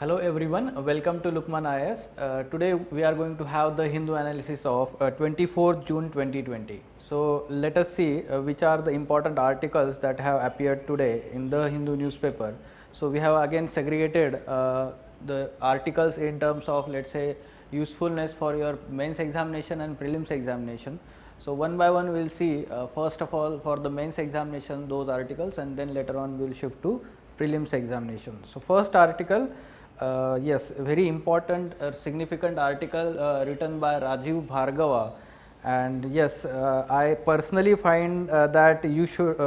Hello everyone, welcome to Lukman IS. Today we are going to have the Hindu analysis of 24th June 2020. So let us see which are the important articles that have appeared today in the Hindu newspaper. So we have again segregated the articles in terms of, let's say, usefulness for your mains examination and prelims examination. So one by one we will see first of all for the mains examination those articles, and then later on we will shift to prelims examination. So first article, yes, very important significant article written by Rajiv Bhargava, and yes, I personally find that you should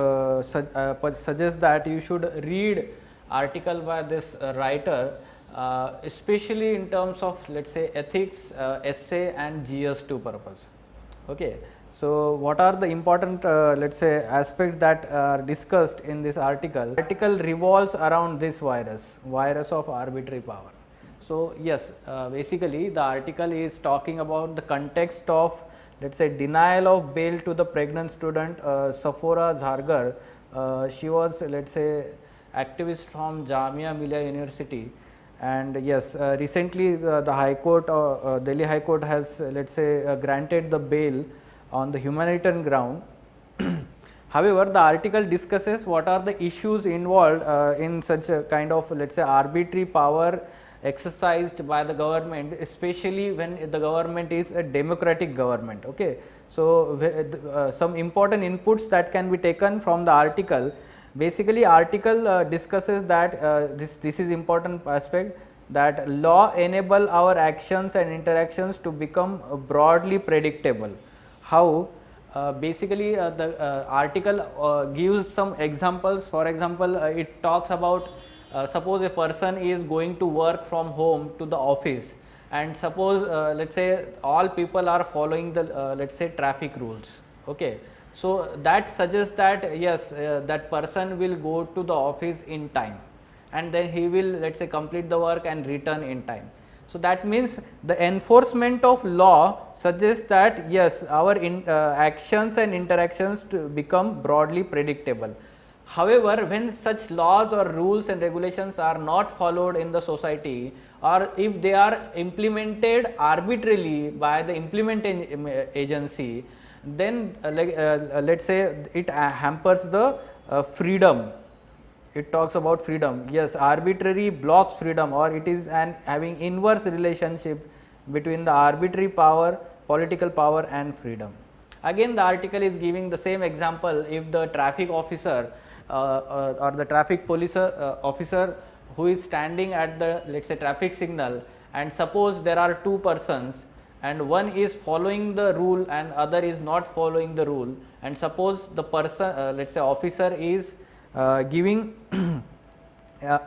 suggest that you should read article by this writer, especially in terms of, let's say, ethics, essay and GS2 purpose. Okay. So what are the important let's say aspects that are discussed in this article? Article revolves around this virus of arbitrary power. So yes, basically the article is talking about the context of, let's say, denial of bail to the pregnant student Safora Jhargar. She was, let's say, activist from Jamia Millia University, and yes, recently the High Court, Delhi High Court has, let's say, granted the bail on the humanitarian ground. However, the article discusses what are the issues involved in such a kind of, let's say, arbitrary power exercised by the government, especially when the government is a democratic government. Okay. So some important inputs that can be taken from the article. Basically, article discusses that this is important aspect, that law enable our actions and interactions to become broadly predictable. How? Basically, the article gives some examples. For example, it talks about suppose a person is going to work from home to the office, and suppose let's say all people are following the let's say traffic rules. Okay. So that suggests that yes, that person will go to the office in time, and then he will, let's say, complete the work and return in time. So that means the enforcement of law suggests that yes, our actions and interactions to become broadly predictable. However, when such laws or rules and regulations are not followed in the society, or if they are implemented arbitrarily by the implementing agency, then let's say it hampers the freedom. It talks about freedom. Yes, arbitrary blocks freedom, or it is having inverse relationship between the arbitrary power, political power and freedom. Again, the article is giving the same example. If the traffic officer or the traffic police officer who is standing at the, let's say, traffic signal, and suppose there are two persons, and one is following the rule and other is not following the rule, and suppose the person let's say officer is giving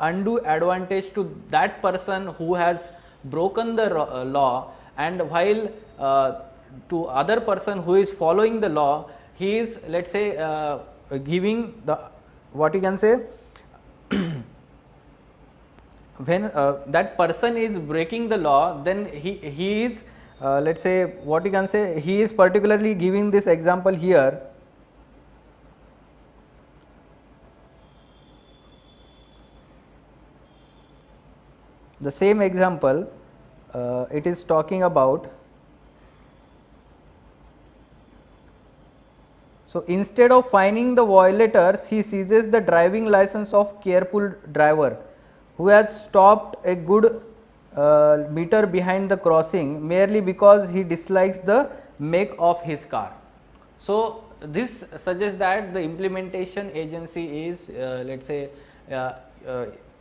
undue advantage to that person who has broken the law, and while to other person who is following the law, he is, let's say, giving the, what you can say, when that person is breaking the law, then he is let's say, what you can say, he is particularly giving this example here. The same example, it is talking about. So instead of fining the violators, he seizes the driving license of careful driver who has stopped a good meter behind the crossing merely because he dislikes the make of his car. So this suggests that the implementation agency is let's say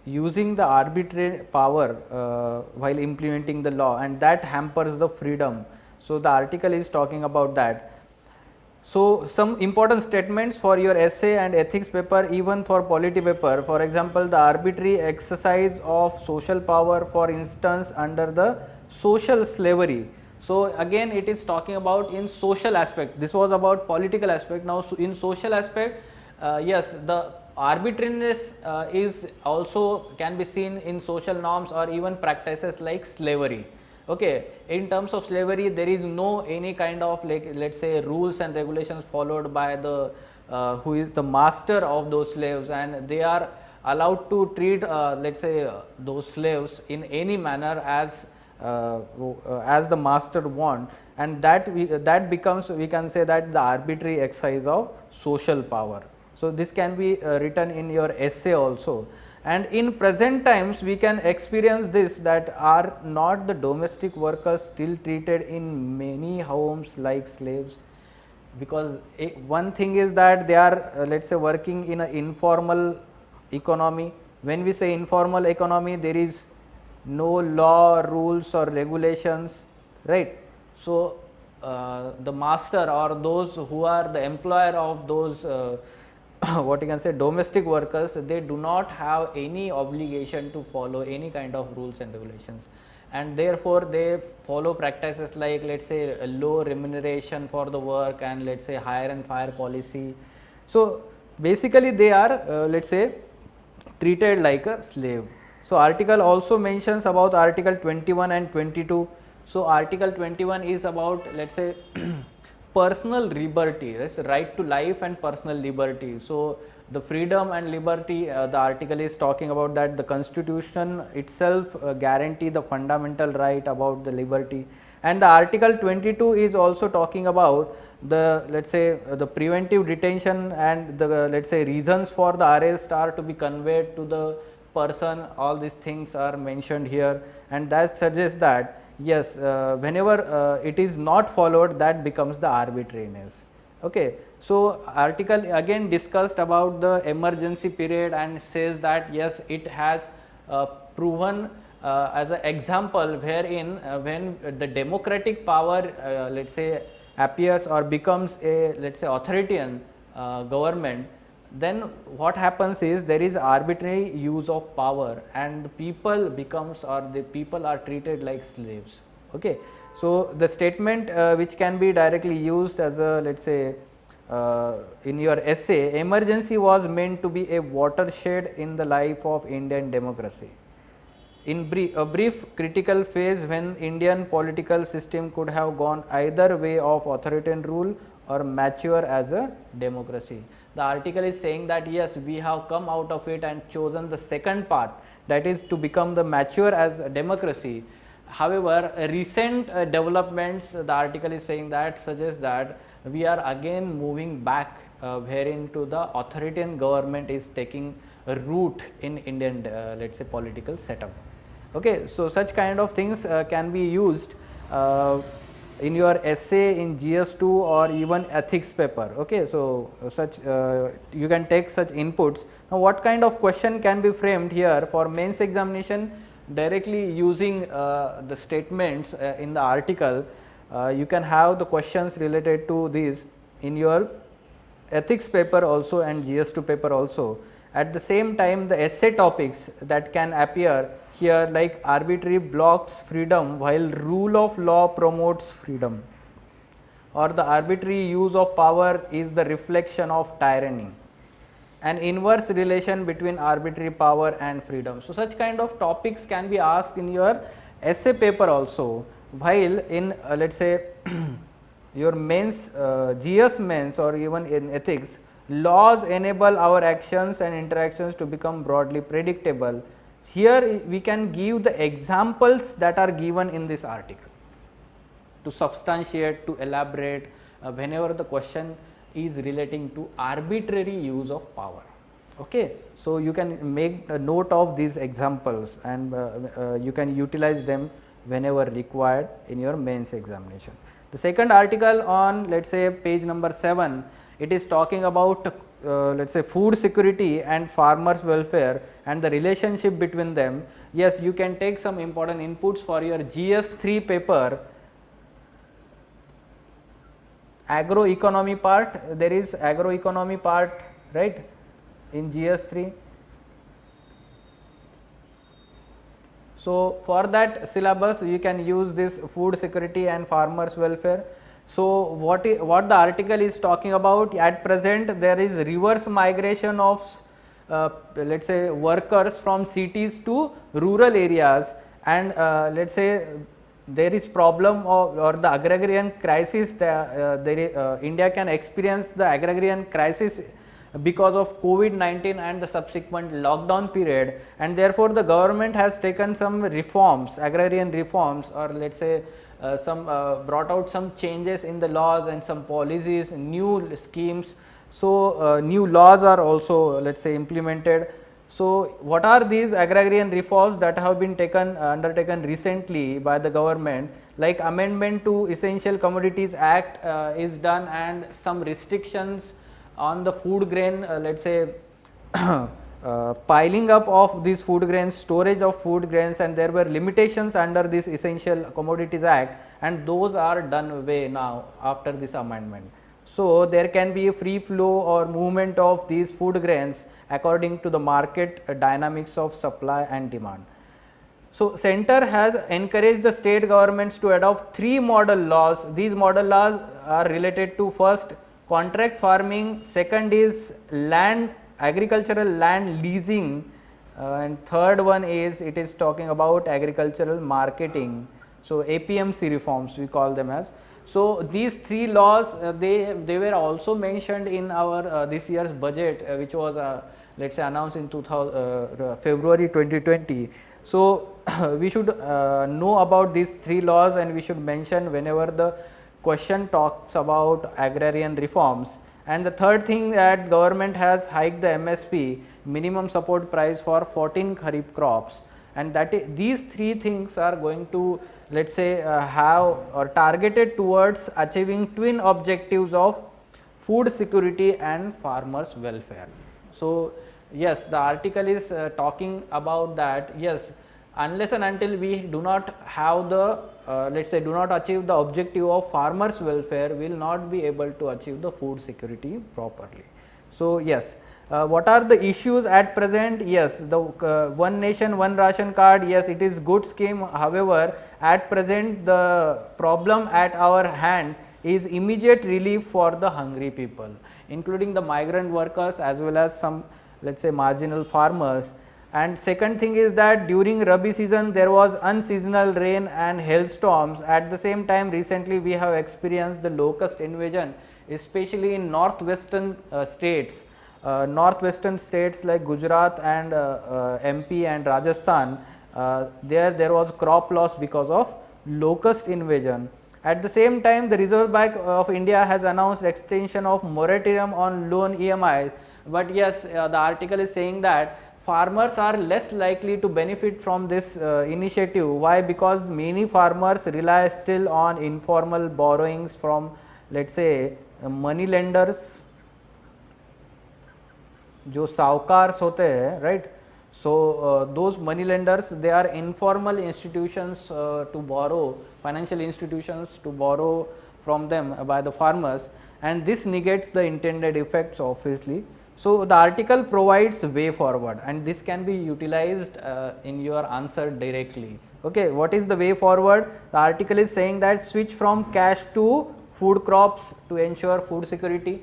using the arbitrary power while implementing the law, and that hampers the freedom. So the article is talking about that. So some important statements for your essay and ethics paper, even for polity paper. For example, the arbitrary exercise of social power, for instance, under the social slavery. So again, it is talking about in social aspect. This was about political aspect. Now in social aspect, yes, the arbitrariness is also can be seen in social norms or even practices like slavery. Okay. In terms of slavery, there is no any kind of, like, let's say, rules and regulations followed by the who is the master of those slaves, and they are allowed to treat let's say those slaves in any manner as the master want, and that becomes, we can say that, the arbitrary exercise of social power. So this can be written in your essay also. And in present times we can experience this, that are not the domestic workers still treated in many homes like slaves? Because one thing is that they are let's say working in an informal economy. When we say informal economy, there is no law, rules or regulations, right? So the master or those who are the employer of those what you can say domestic workers, they do not have any obligation to follow any kind of rules and regulations, and therefore they follow practices like, let's say, a low remuneration for the work, and let's say hire and fire policy. So basically they are let's say treated like a slave. So article also mentions about article 21 and 22. So article 21 is about, let's say, personal liberty, right to life and personal liberty. So the freedom and liberty, the article is talking about that the constitution itself guarantee the fundamental right about the liberty, and the article 22 is also talking about the, let's say, the preventive detention, and the, let's say, reasons for the arrest are to be conveyed to the person. All these things are mentioned here, and that suggests that yes, whenever it is not followed, that becomes the arbitrariness. Okay. So article again discussed about the emergency period and says that yes, it has proven as an example wherein when the democratic power let's say appears or becomes a, let's say, authoritarian government, then what happens is there is arbitrary use of power, and the people becomes, or the people are treated like slaves. Okay. So the statement which can be directly used as a, let's say, in your essay, emergency was meant to be a watershed in the life of Indian democracy. In a brief critical phase when Indian political system could have gone either way of authoritarian rule or mature as a democracy. The article is saying that yes, we have come out of it and chosen the second part, that is to become the mature as a democracy. However, recent developments, the article is saying that suggest that we are again moving back wherein to the authoritarian government is taking a root in Indian let's say political setup. Okay. So such kind of things can be used in your essay in GS2 or even ethics paper. Okay. So such you can take such inputs. Now what kind of question can be framed here for mains examination? Directly using the statements in the article, you can have the questions related to these in your ethics paper also and GS2 paper also. At the same time, the essay topics that can appear here, like arbitrary blocks freedom while rule of law promotes freedom, or the arbitrary use of power is the reflection of tyranny, an inverse relation between arbitrary power and freedom. So such kind of topics can be asked in your essay paper also, while in let's say your mains GS mains or even in ethics, laws enable our actions and interactions to become broadly predictable. Here we can give the examples that are given in this article to substantiate, to elaborate whenever the question is relating to arbitrary use of power. Okay. So you can make a note of these examples, and you can utilize them whenever required in your mains examination. The second article on, let's say, page number 7, it is talking about let's say food security and farmers welfare and the relationship between them. Yes, you can take some important inputs for your GS3 paper. Agroeconomy part, there is agroeconomy part, right, in GS3. So for that syllabus you can use this food security and farmers welfare. So what the article is talking about, at present there is reverse migration of let's say workers from cities to rural areas, and let's say there is problem of, or the agrarian crisis, India can experience the agrarian crisis because of COVID-19 and the subsequent lockdown period, and therefore the government has taken some reforms, agrarian reforms, or let's say some brought out some changes in the laws and some policies, new schemes. So new laws are also, let's say, implemented. So what are these agrarian reforms that have been undertaken recently by the government? Like amendment to Essential Commodities Act is done, and some restrictions on the food grain, let's say piling up of these food grains, storage of food grains, and there were limitations under this Essential Commodities Act, and those are done away now after this amendment. So there can be a free flow or movement of these food grains according to the market dynamics of supply and demand. So center has encouraged the state governments to adopt 3 model laws. These model laws are related to, first, contract farming, second is agricultural land leasing, and third one is, it is talking about agricultural marketing. So APMC reforms we call them as. So these 3 laws, they were also mentioned in our this year's budget, which was let's say announced in February 2020. So we should know about these 3 laws, and we should mention whenever the question talks about agrarian reforms. And the third thing, that government has hiked the MSP, minimum support price, for 14 kharif crops, and that these 3 things are going to, let's say, have or targeted towards achieving twin objectives of food security and farmers welfare. So yes, the article is talking about that. Yes, unless and until we do not have the let's say do not achieve the objective of farmers welfare, we will not be able to achieve the food security properly. So yes, what are the issues at present? Yes, the one nation one ration card, yes, it is good scheme. However, at present the problem at our hands is immediate relief for the hungry people, including the migrant workers as well as some, let's say, marginal farmers. And second thing is that during Rabi season there was unseasonal rain and hailstorms. At the same time, recently we have experienced the locust invasion, especially in northwestern states. Northwestern states like Gujarat and MP and Rajasthan, there was crop loss because of locust invasion. At the same time, the Reserve Bank of India has announced extension of moratorium on loan EMI. But yes, the article is saying that farmers are less likely to benefit from this initiative. Why? Because many farmers rely still on informal borrowings from, let's say, money lenders, जो सावकार्स होते हैं, right? So those money lenders, they are informal institutions to borrow, financial institutions to borrow from them by the farmers, and this negates the intended effects obviously. So the article provides way forward, and this can be utilized in your answer directly. Okay, what is the way forward? The article is saying that switch from cash to food crops to ensure food security.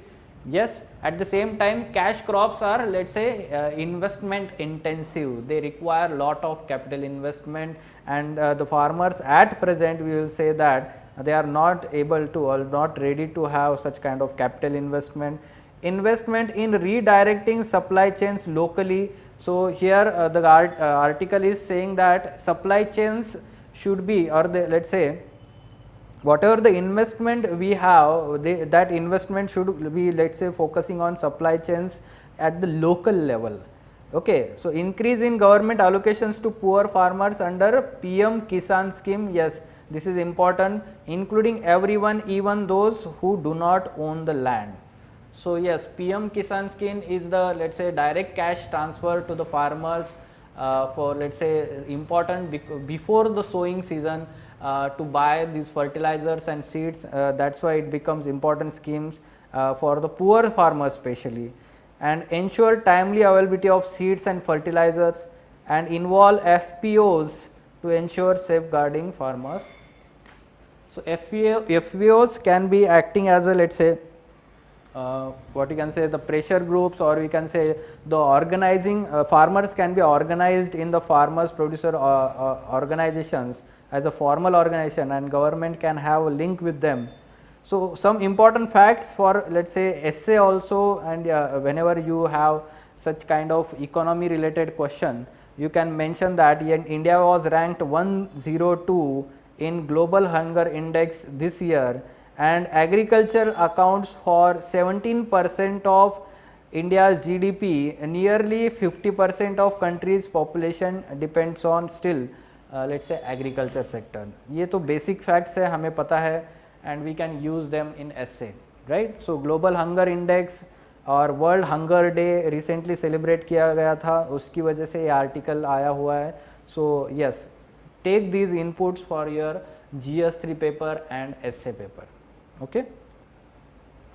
Yes, at the same time, cash crops are, let's say, investment intensive. They require lot of capital investment, and the farmers at present, we will say that they are not able to or not ready to have such kind of capital investment. Investment in redirecting supply chains locally. So here the article is saying that supply chains should be, or the, let's say, whatever the investment we have, that investment should be, let's say, focusing on supply chains at the local level. Okay, so increase in government allocations to poor farmers under PM Kisan scheme. Yes, this is important, including everyone, even those who do not own the land. So yes, PM Kisan scheme is the, let's say, direct cash transfer to the farmers for, let's say, important before the sowing season to buy these fertilizers and seeds. That's why it becomes important schemes for the poor farmers especially, and ensure timely availability of seeds and fertilizers, and involve FPOs to ensure safeguarding farmers. So FPOs can be acting as a, let's say, what you can say, the pressure groups, or we can say the organizing, farmers can be organized in the farmers producer organizations as a formal organization, and government can have a link with them. So some important facts for, let's say, essay also, and whenever you have such kind of economy related question, you can mention that India was ranked 102 in global hunger index this year, and agriculture accounts for 17% of India's GDP. Nearly 50% of country's population depends on still let's say agriculture sector. ये तो basic facts है, हमें पता है, and we can use them in essay, right? So global hunger index और world hunger day recently celebrate किया गया था, उसकी वजह से ये आर्टिकल आया हुआ है. So yes, take these inputs for your GS3 paper and essay paper. Okay,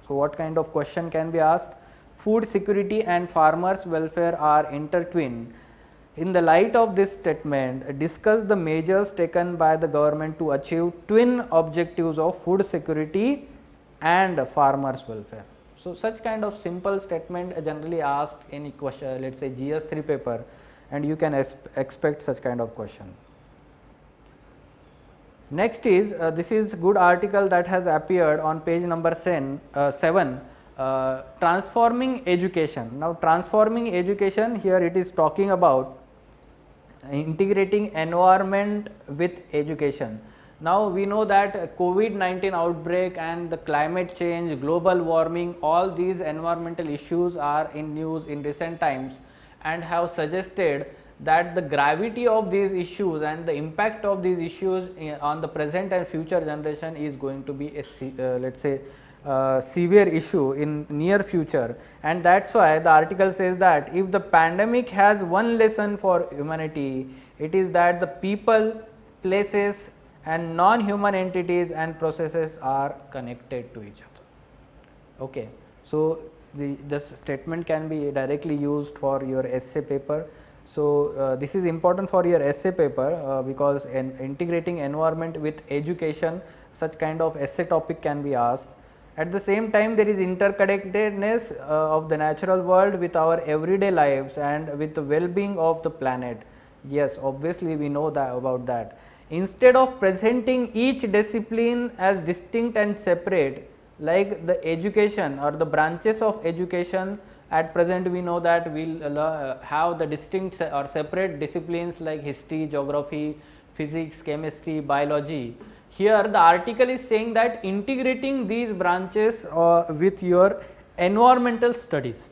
so what kind of question can be asked? Food security and farmers welfare are intertwined. In the light of this statement, discuss the measures taken by the government to achieve twin objectives of food security and farmers welfare. So such kind of simple statement generally asked in question, let's say GS3 paper, and you can expect such kind of question. Next is this is good article that has appeared on page number 7, transforming education. Now transforming education, here it is talking about integrating environment with education. Now we know that COVID-19 outbreak and the climate change, global warming, all these environmental issues are in news in recent times, and have suggested that the gravity of these issues and the impact of these issues on the present and future generation is going to be a let's say severe issue in near future. And that's why the article says that if the pandemic has one lesson for humanity, it is that the people, places and non-human entities and processes are connected to each other. Okay. So this statement can be directly used for your essay paper. So this is important for your essay paper because integrating environment with education, such kind of essay topic can be asked. At the same time, there is interconnectedness of the natural world with our everyday lives and with the well-being of the planet. Yes, obviously we know that about that. Instead of presenting each discipline as distinct and separate, like the education or the branches of education, at present we know that we will have the distinct or separate disciplines like history, geography, physics, chemistry, biology. Here the article is saying that integrating these branches with your environmental studies.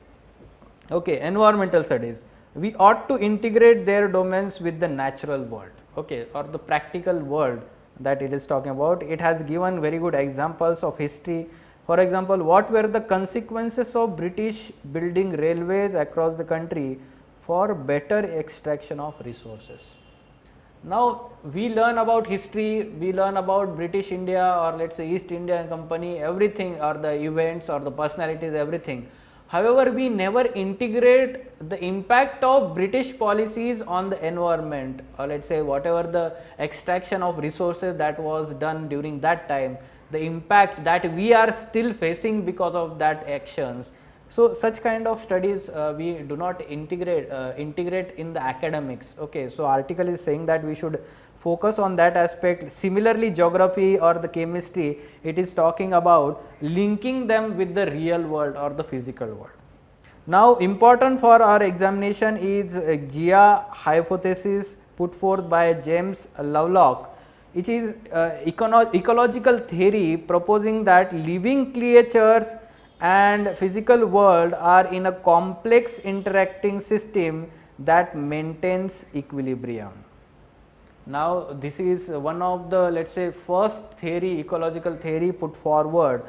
Okay, environmental studies, we ought to integrate their domains with the natural world, okay, or the practical world that it is talking about. It has given very good examples of history. For example, what were the consequences of British building railways across the country for better extraction of resources? Now we learn about history, we learn about British India or let's say East India Company, everything, or the events or the personalities, everything. However, we never integrate the impact of British policies on the environment, or let's say whatever the extraction of resources that was done during that time, the impact that we are still facing because of that actions. So such kind of studies we do not integrate in the academics. Okay, so article is saying that we should focus on that aspect. Similarly, geography or the chemistry, it is talking about linking them with the real world or the physical world. Now important for our examination is Gaia hypothesis put forth by James Lovelock, which is ecological theory proposing that living creatures and physical world are in a complex interacting system that maintains equilibrium. Now this is one of the, let's say, first theory, ecological theory put forward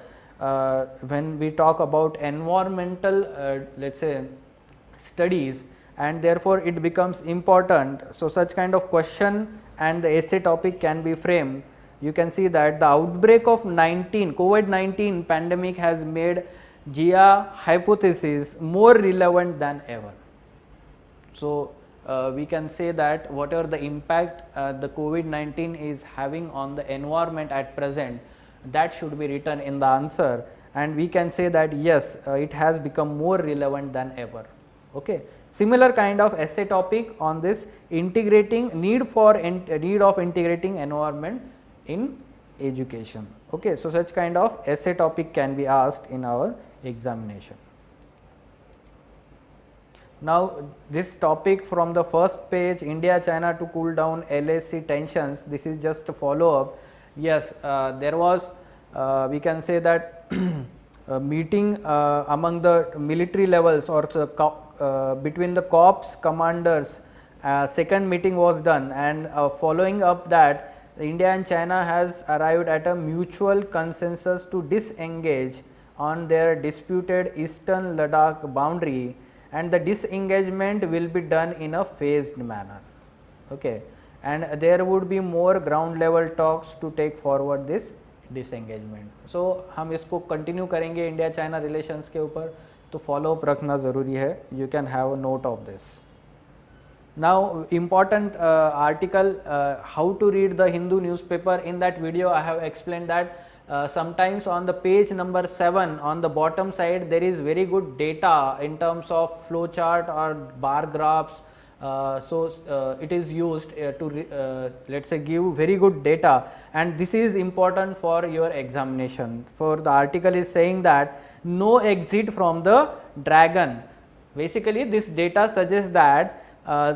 when we talk about environmental let's say studies, and therefore it becomes important. So such kind of question and the essay topic can be framed. You can see that the outbreak of COVID-19 pandemic has made Gaia hypothesis more relevant than ever. So we can say that whatever the impact the COVID-19 is having on the environment at present, that should be written in the answer, and we can say that yes, it has become more relevant than ever. Okay. Similar kind of essay topic on this integrating need of integrating environment in education. Okay, so such kind of essay topic can be asked in our examination. Now this topic from the first page, India China to cool down LAC tensions, this is just a follow up. Yes, there was we can say that a meeting among the military levels or between the corps commanders. Second meeting was done, and following up that, India and China has arrived at a mutual consensus to disengage on their disputed eastern Ladakh boundary, and the disengagement will be done in a phased manner. Okay, and there would be more ground level talks to take forward this disengagement. So हम इसको continue करेंगे India China relations के ऊपर, तो follow up रखना ज़रूरी है. You can have a note of this. Now important article, how to read the Hindu newspaper. In that video I have explained that sometimes on the page number 7 on the bottom side there is very good data in terms of flow chart or bar graphs. It is used to let us say give very good data, and this is important for your examination. For the article is saying that no exit from the dragon. Basically this data suggests that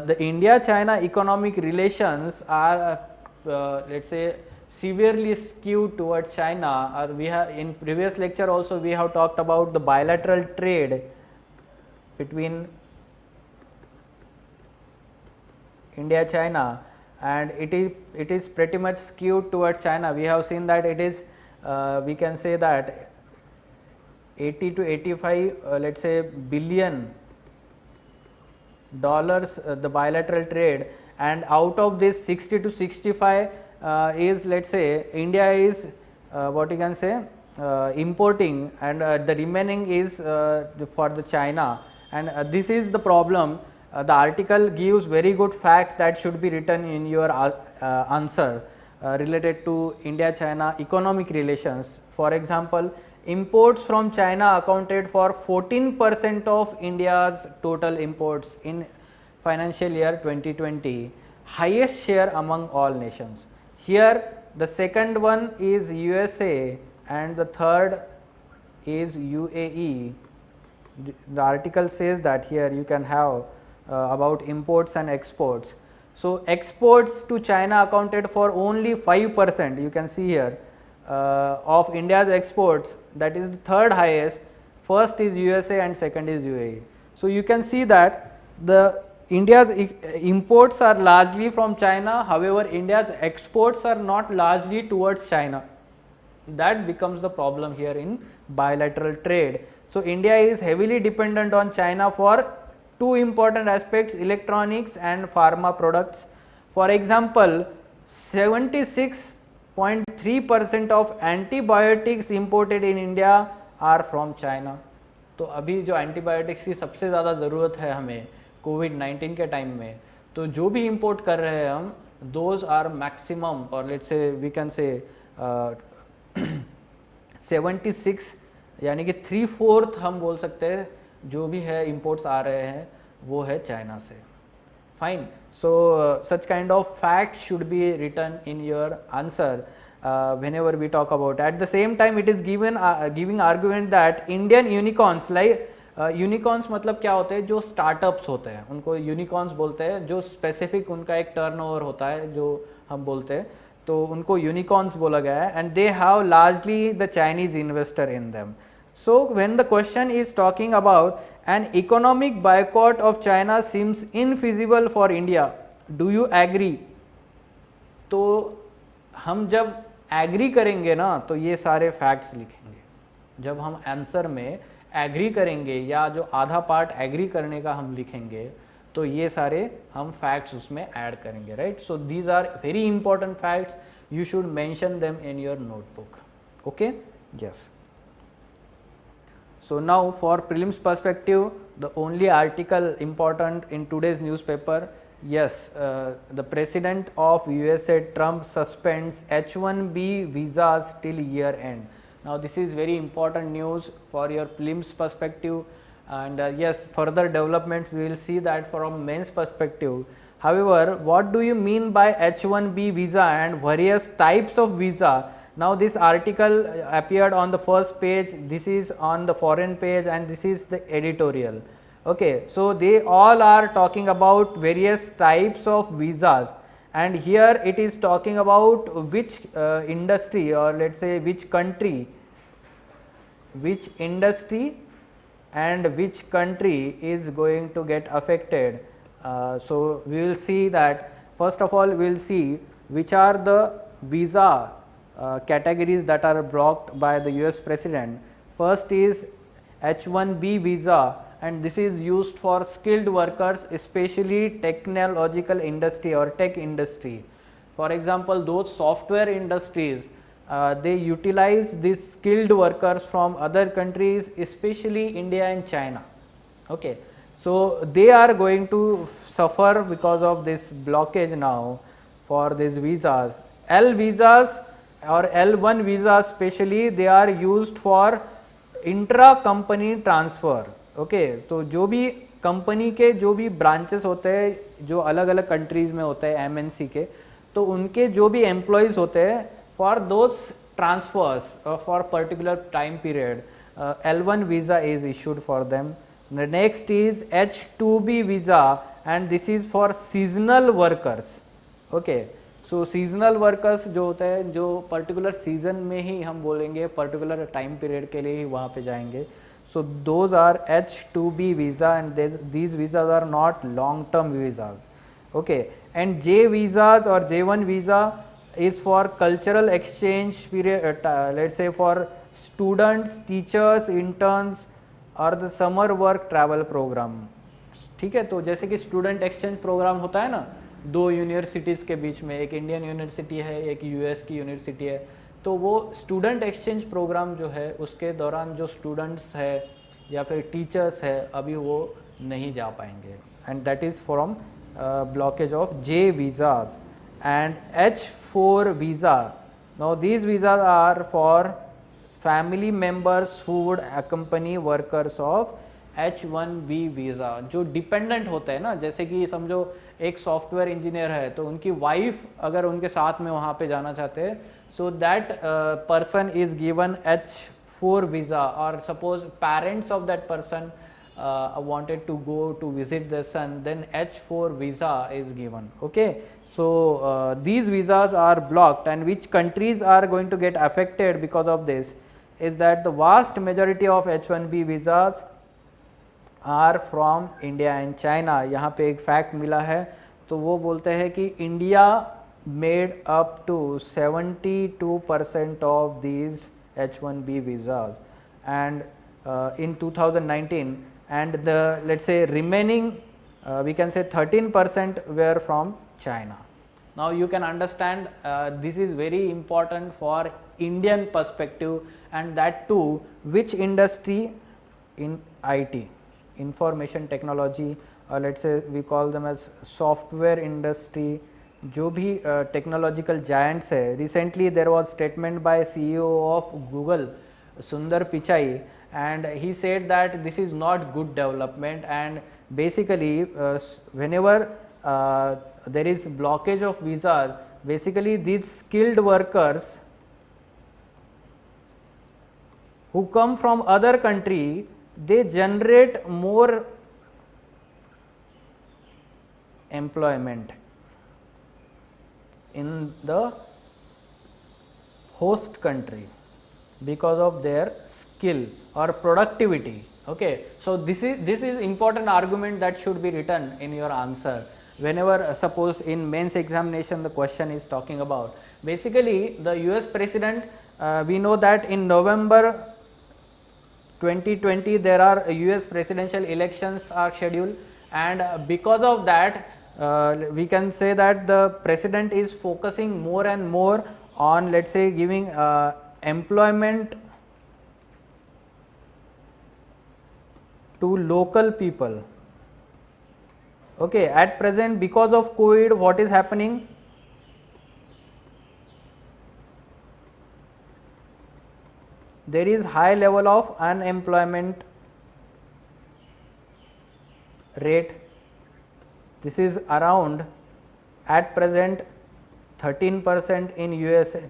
the India-China economic relations are let us say severely skewed towards China. Or we have in previous lecture also we have talked about the bilateral trade between India China, and it is pretty much skewed towards China. We have seen that it is we can say that 80 to 85 let us say billion dollars the bilateral trade, and out of this 60 to 65 is let us say India is what you can say importing, and the remaining is for the China, and this is the problem. The article gives very good facts that should be written in your answer related to India-China economic relations. For example, imports from China accounted for 14% of India's total imports in financial year 2020, highest share among all nations. Here the second one is USA and the third is UAE. The article says that here you can have about imports and exports. So exports to China accounted for only 5%, you can see here, of India's exports. That is the third highest. First is USA and second is UAE. So you can see that the India's imports are largely from China, however India's exports are not largely towards China. That becomes the problem here in bilateral trade. So India is heavily dependent on China for two important aspects, electronics and pharma products. For example, 76.3% of antibiotics imported in India are from China. तो अभी जो antibiotics की सबसे ज़्यादा ज़रूरत है हमें कोविड-19 के टाइम में, तो जो भी इंपोर्ट कर रहे हैं हम, दोज आर मैक्सिमम और let's say we can say 76 यानी कि 3/4 हम बोल सकते हैं जो भी है इंपोर्ट्स आ रहे हैं वो है चाइना से. Fine. So such kind of fact should be written in your answer whenever we talk about. At the same time it is giving argument that Indian unicorns, like unicorns मतलब क्या होते हैं, जो स्टार्टअप्स होते हैं उनको unicorns बोलते हैं, जो स्पेसिफिक उनका एक टर्नओवर होता है जो हम बोलते हैं, तो उनको यूनिकॉर्न्स बोला गया है. And they have largely the Chinese investor in them. So when the question is talking about an economic boycott of China seems infeasible for India, do you agree? तो हम जब एग्री करेंगे ना तो ये सारे फैक्ट्स लिखेंगे. जब हम आंसर में एग्री करेंगे या जो आधा पार्ट एग्री करने का हम लिखेंगे तो ये सारे हम फैक्ट्स उसमें ऐड करेंगे, right. So these are very important facts, you should mention them in your notebook. Okay, yes. So now for prelims perspective, the only article important in today's newspaper, yes, the president of USA Trump suspends H1B visas till year end. Now this is very important news for your prelims perspective, and yes, further developments we will see that from mains perspective. However, what do you mean by H1B visa and various types of visa Now this article appeared on the first page, this is on the foreign page, and this is the editorial. Okay, so they all are talking about various types of visas, and here it is talking about which industry, or let's say which country, and which country is going to get affected. So we will see that, first of all we will see which are the visa categories that are blocked by the US President. First is H1B visa, and this is used for skilled workers, especially technological industry or tech industry. For example, those software industries, they utilize these skilled workers from other countries, especially India and China. Okay. So they are going to suffer because of this blockage now for these visas. L visas or L1 visas especially, they are used for intra company transfer. Okay, तो जो भी company के जो भी branches होते हैं जो अलग अलग कंट्रीज़ में होते हैं एमएनसी के, तो उनके जो भी एम्प्लॉयज़ होते हैं for those transfers for particular time period, L1 visa is issued for them. The next is H2B visa, and this is for seasonal workers. Okay, so seasonal workers जो होते हैं जो पर्टिकुलर सीजन में ही हम बोलेंगे particular time period के लिए ही वहाँ पे जाएंगे. So those are H2B visa, and these visas are not long term visas. Okay, and J visas or J1 visa is for cultural exchange period, let's say for students, teachers, interns और the summer work travel programme. ठीक है, तो जैसे कि student exchange programme होता है ना दो यूनिवर्सिटीज़ के बीच में, एक इंडियन यूनिवर्सिटी है एक यूएस की यूनिवर्सिटी है, तो वो स्टूडेंट एक्सचेंज प्रोग्राम जो है उसके दौरान जो स्टूडेंट्स है या फिर टीचर्स है अभी वो नहीं जा पाएंगे, and that is from blockage of J visas. And H4 visa, now these visas are for family members who would accompany workers of H1B visa, जो डिपेंडेंट होते हैं ना, जैसे कि समझो एक सॉफ्टवेयर इंजीनियर है तो उनकी वाइफ अगर उनके साथ में वहाँ पे जाना चाहते हैं, so that person is given H4 visa. और suppose parents of that person wanted to go to visit their son, then H4 visa is given. Okay, so these visas are blocked, and which countries are going to get affected because of this is that the vast majority of H1B visas are from India and China. यहाँ पे एक fact मिला है, तो वो बोलते हैं कि India made up to 72% of these H1B visas, and in 2019, and the let's say remaining we can say 13% were from China. Now you can understand this is very important for Indian perspective, and that too which industry in IT, information technology, or let's say we call them as software industry, जो भी technological giants है. Recently there was statement by CEO of Google, Sundar Pichai, and he said that this is not good development, and basically whenever there is blockage of visas, basically these skilled workers who come from other country, they generate more employment in the host country because of their skill or productivity. Okay, so this is important argument that should be written in your answer whenever suppose in mains examination the question is talking about. Basically the US president, we know that in November 2020 there are US presidential elections are scheduled, and because of that we can say that the president is focusing more and more on, let's say, giving employment to local people. Okay, at present because of COVID, what is happening? There is high level of unemployment rate. This is around at present 13% in USA,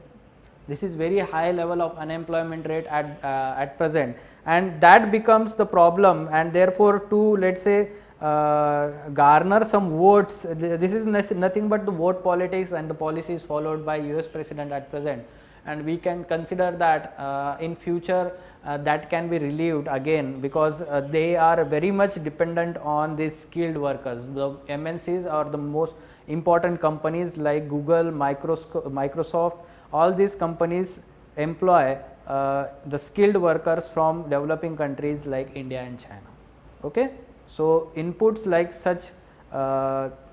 This is very high level of unemployment rate at present, and that becomes the problem, and therefore to, let's say, garner some votes, this is nothing but the vote politics and the policies followed by US president at present, and we can consider that in future that can be relieved again, because they are very much dependent on these skilled workers. The MNCs are the most important companies like Google, Microsoft, all these companies employ the skilled workers from developing countries like India and China. Okay? So, inputs like such,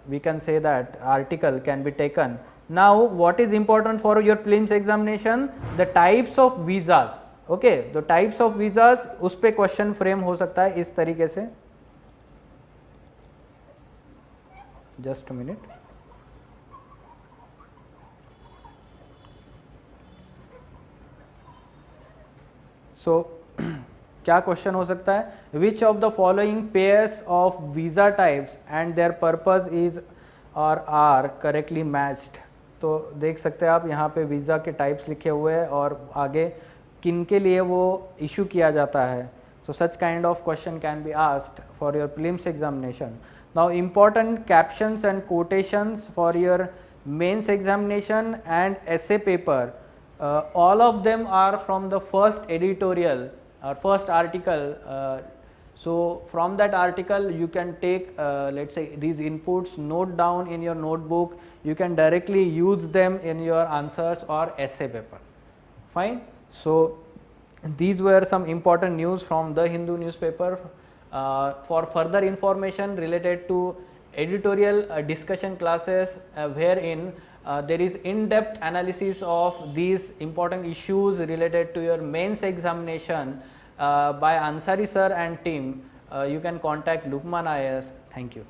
we can say that article can be taken. Now, what is important for your prelims examination? The types of visas. Okay, the types of visas, उस पे question frame हो सकता है इस तरीके से. Just a minute. So, क्या question हो सकता है? Which of the following pairs of visa types and their purpose is or are correctly matched? तो देख सकते हैं आप यहाँ पे वीज़ा के टाइप्स लिखे हुए हैं और आगे किन के लिए वो इशू किया जाता है. So such kind of question can be asked for your prelims examination. Now important captions and quotations for your mains examination and essay paper. All of them are from the first editorial or first article. So from that article you can take let's say these inputs, note down in your notebook, you can directly use them in your answers or essay paper. Fine. So these were some important news from the Hindu newspaper. For further information related to editorial discussion classes wherein there is in-depth analysis of these important issues related to your mains examination by Ansari sir and team, you can contact Lukman IAS. Thank you.